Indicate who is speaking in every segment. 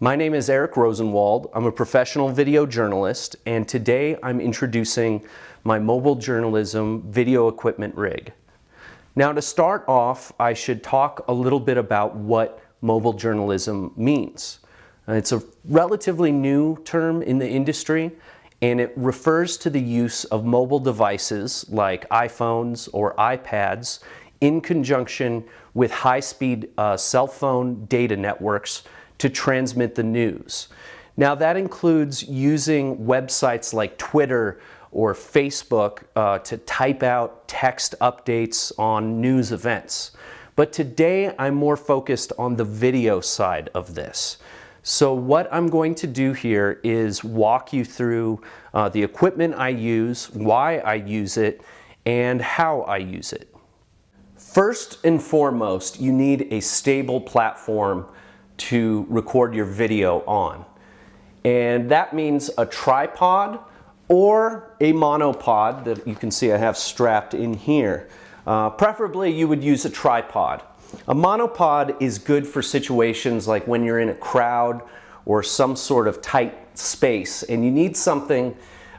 Speaker 1: My name is Eric Rosenwald. I'm a professional video journalist, and today I'm introducing my mobile journalism video equipment rig. Now, to start off, I should talk a little bit about what mobile journalism means. It's a relatively new term in the industry, and it refers to the use of mobile devices like iPhones or iPads in conjunction with high-speed cell phone data networks to transmit the news. Now, that includes using websites like Twitter or Facebook to type out text updates on news events. But today I'm more focused on the video side of this. So what I'm going to do here is walk you through the equipment I use, why I use it, and how I use it. First and foremost, you need a stable platform to record your video on. And that means a tripod or a monopod that you can see I have strapped in here. Preferably you would use a tripod. A monopod is good for situations like when you're in a crowd or some sort of tight space and you need something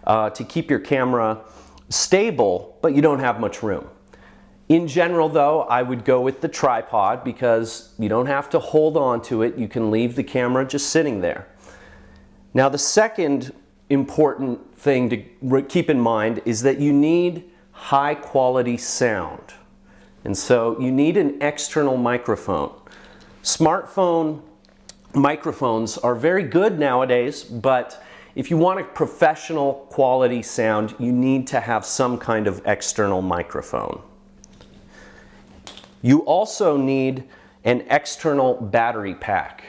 Speaker 1: to keep your camera stable, but you don't have much room. In general though, I would go with the tripod because you don't have to hold on to it. You can leave the camera just sitting there. Now, the second important thing to keep in mind is that you need high quality sound. And so you need an external microphone. Smartphone microphones are very good nowadays, but if you want a professional quality sound, you need to have some kind of external microphone. You also need an external battery pack.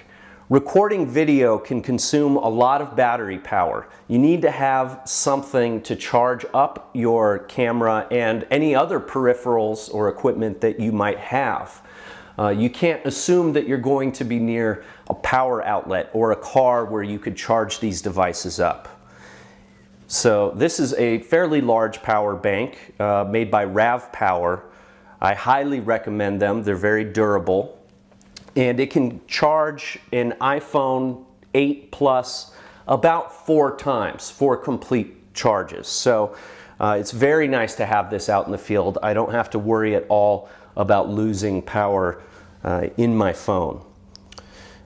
Speaker 1: Recording video can consume a lot of battery power. You need to have something to charge up your camera and any other peripherals or equipment that you might have. You can't assume that you're going to be near a power outlet or a car where you could charge these devices up. So this is a fairly large power bank made by RAV Power. I highly recommend them. They're very durable. And it can charge an iPhone 8 Plus about 4 times, 4 complete charges. So it's very nice to have this out in the field. I don't have to worry at all about losing power in my phone.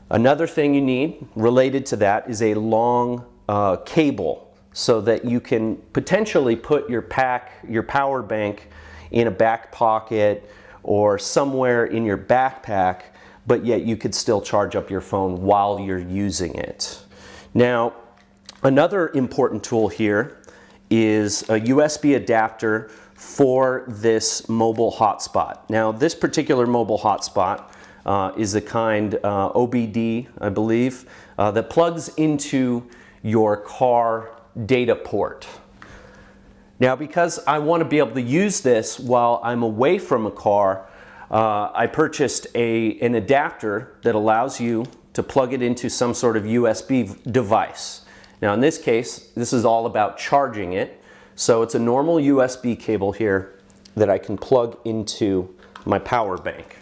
Speaker 1: Another thing you need related to that is a long cable so that you can potentially put your power bank in a back pocket or somewhere in your backpack, but yet you could still charge up your phone while you're using it. Now, another important tool here is a USB adapter for this mobile hotspot. Now, this particular mobile hotspot is the kind OBD, I believe, that plugs into your car data port. Now, because I want to be able to use this while I'm away from a car, I purchased an adapter that allows you to plug it into some sort of USB device. Now, in this case, this is all about charging it. So it's a normal USB cable here that I can plug into my power bank.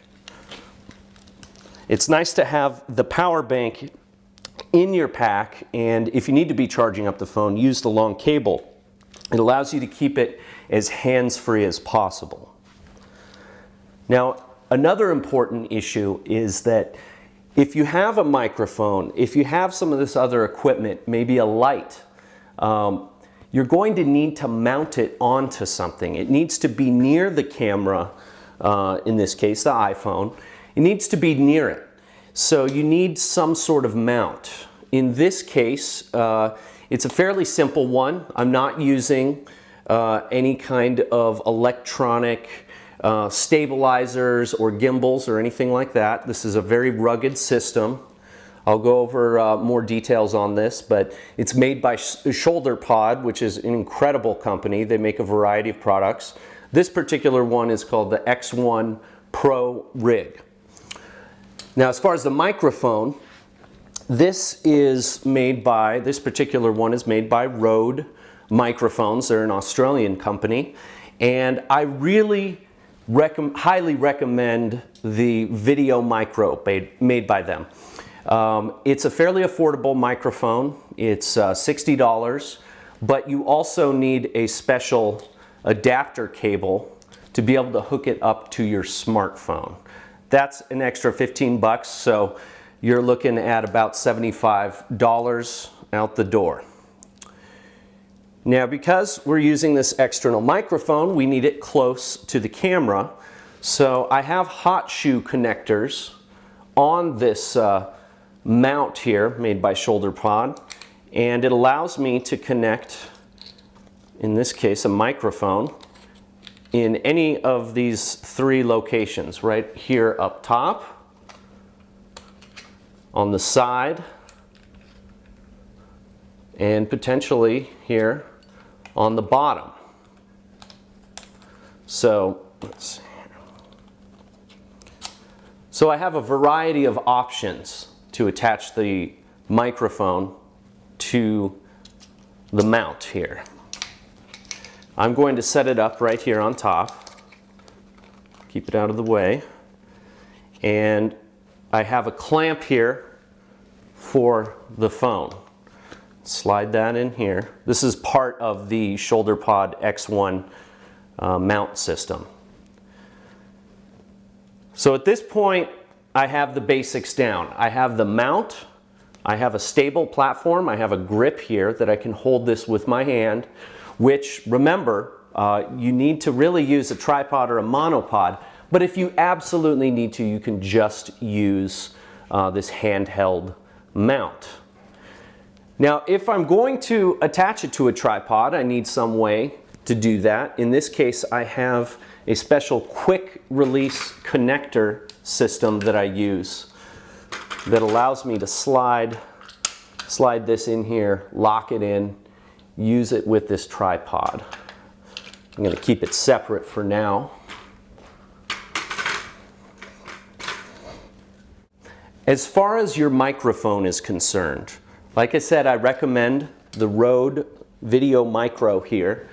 Speaker 1: It's nice to have the power bank in your pack, and if you need to be charging up the phone, use the long cable. It allows you to keep it as hands-free as possible. Now, another important issue is that if you have a microphone, if you have some of this other equipment, maybe a light, you're going to need to mount it onto something. It needs to be near the camera, in this case, the iPhone. It needs to be near it. So you need some sort of mount. In this case, it's a fairly simple one. I'm not using any kind of electronic stabilizers or gimbals or anything like that. This is a very rugged system. I'll go over more details on this, but it's made by Shoulder Pod, which is an incredible company. They make a variety of products. This particular one is called the X1 Pro Rig. Now, as far as the microphone, this particular one is made by Rode Microphones. They're an Australian company, and I really highly recommend the Video Micro made by them. It's a fairly affordable microphone. It's $60, but you also need a special adapter cable to be able to hook it up to your smartphone. That's an extra 15 bucks, so you're looking at about $75 out the door. Now, because we're using this external microphone, we need it close to the camera. So I have hot shoe connectors on this mount here made by ShoulderPod, and it allows me to connect, in this case, a microphone in any of these three locations, right here up top, on the side, and potentially here on the bottom. So let's see. So I have a variety of options to attach the microphone to the mount here. I'm going to set it up right here on top, keep it out of the way, and I have a clamp here for the phone. Slide that in here. This is part of the ShoulderPod X1 mount system. So at this point, I have the basics down. I have the mount, I have a stable platform, I have a grip here that I can hold this with my hand, which, remember, you need to really use a tripod or a monopod, but if you absolutely need to, you can just use this handheld mount. Now, if I'm going to attach it to a tripod, I need some way to do that. In this case, I have a special quick release connector system that I use that allows me to slide this in here, lock it in, use it with this tripod. I'm going to keep it separate for now. As far as your microphone is concerned, like I said, I recommend the Rode Video Micro here.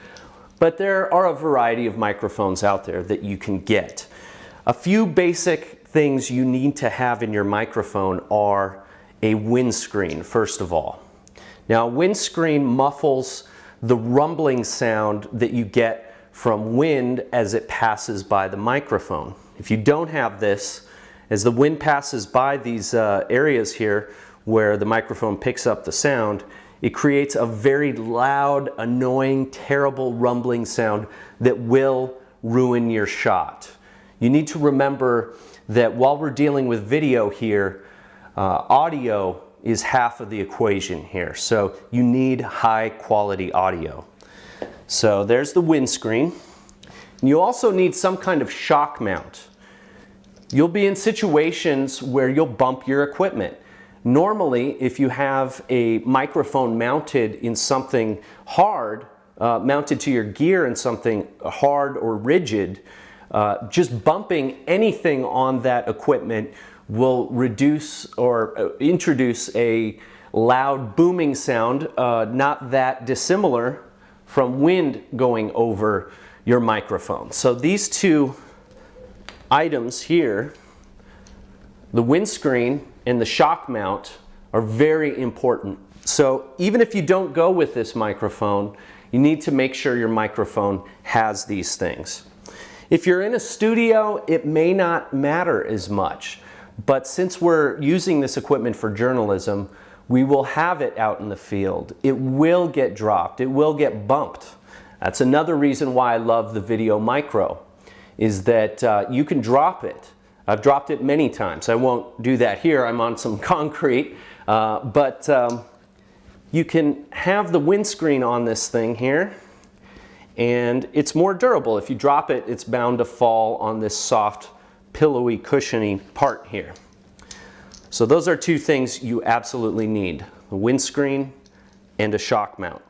Speaker 1: But there are a variety of microphones out there that you can get. A few basic things you need to have in your microphone are a windscreen, first of all. Now, a windscreen muffles the rumbling sound that you get from wind as it passes by the microphone. If you don't have this, as the wind passes by these areas here where the microphone picks up the sound, it creates a very loud, annoying, terrible rumbling sound that will ruin your shot. You need to remember that while we're dealing with video here, audio is half of the equation here. So you need high quality audio. So there's the windscreen. You also need some kind of shock mount. You'll be in situations where you'll bump your equipment. Normally, if you have a microphone mounted in something hard, mounted to your gear in something hard or rigid, just bumping anything on that equipment will reduce or introduce a loud booming sound, not that dissimilar from wind going over your microphone. So these two items here, the windscreen and the shock mount, are very important. So even if you don't go with this microphone, you need to make sure your microphone has these things. If you're in a studio, it may not matter as much, but since we're using this equipment for journalism, we will have it out in the field. It will get dropped, it will get bumped. That's another reason why I love the Video Micro, is that you can drop it. I've dropped it many times. I won't do that here. I'm on some concrete. But you can have the windscreen on this thing here, and it's more durable. If you drop it, it's bound to fall on this soft, pillowy, cushiony part here. So those are two things you absolutely need: a windscreen and a shock mount.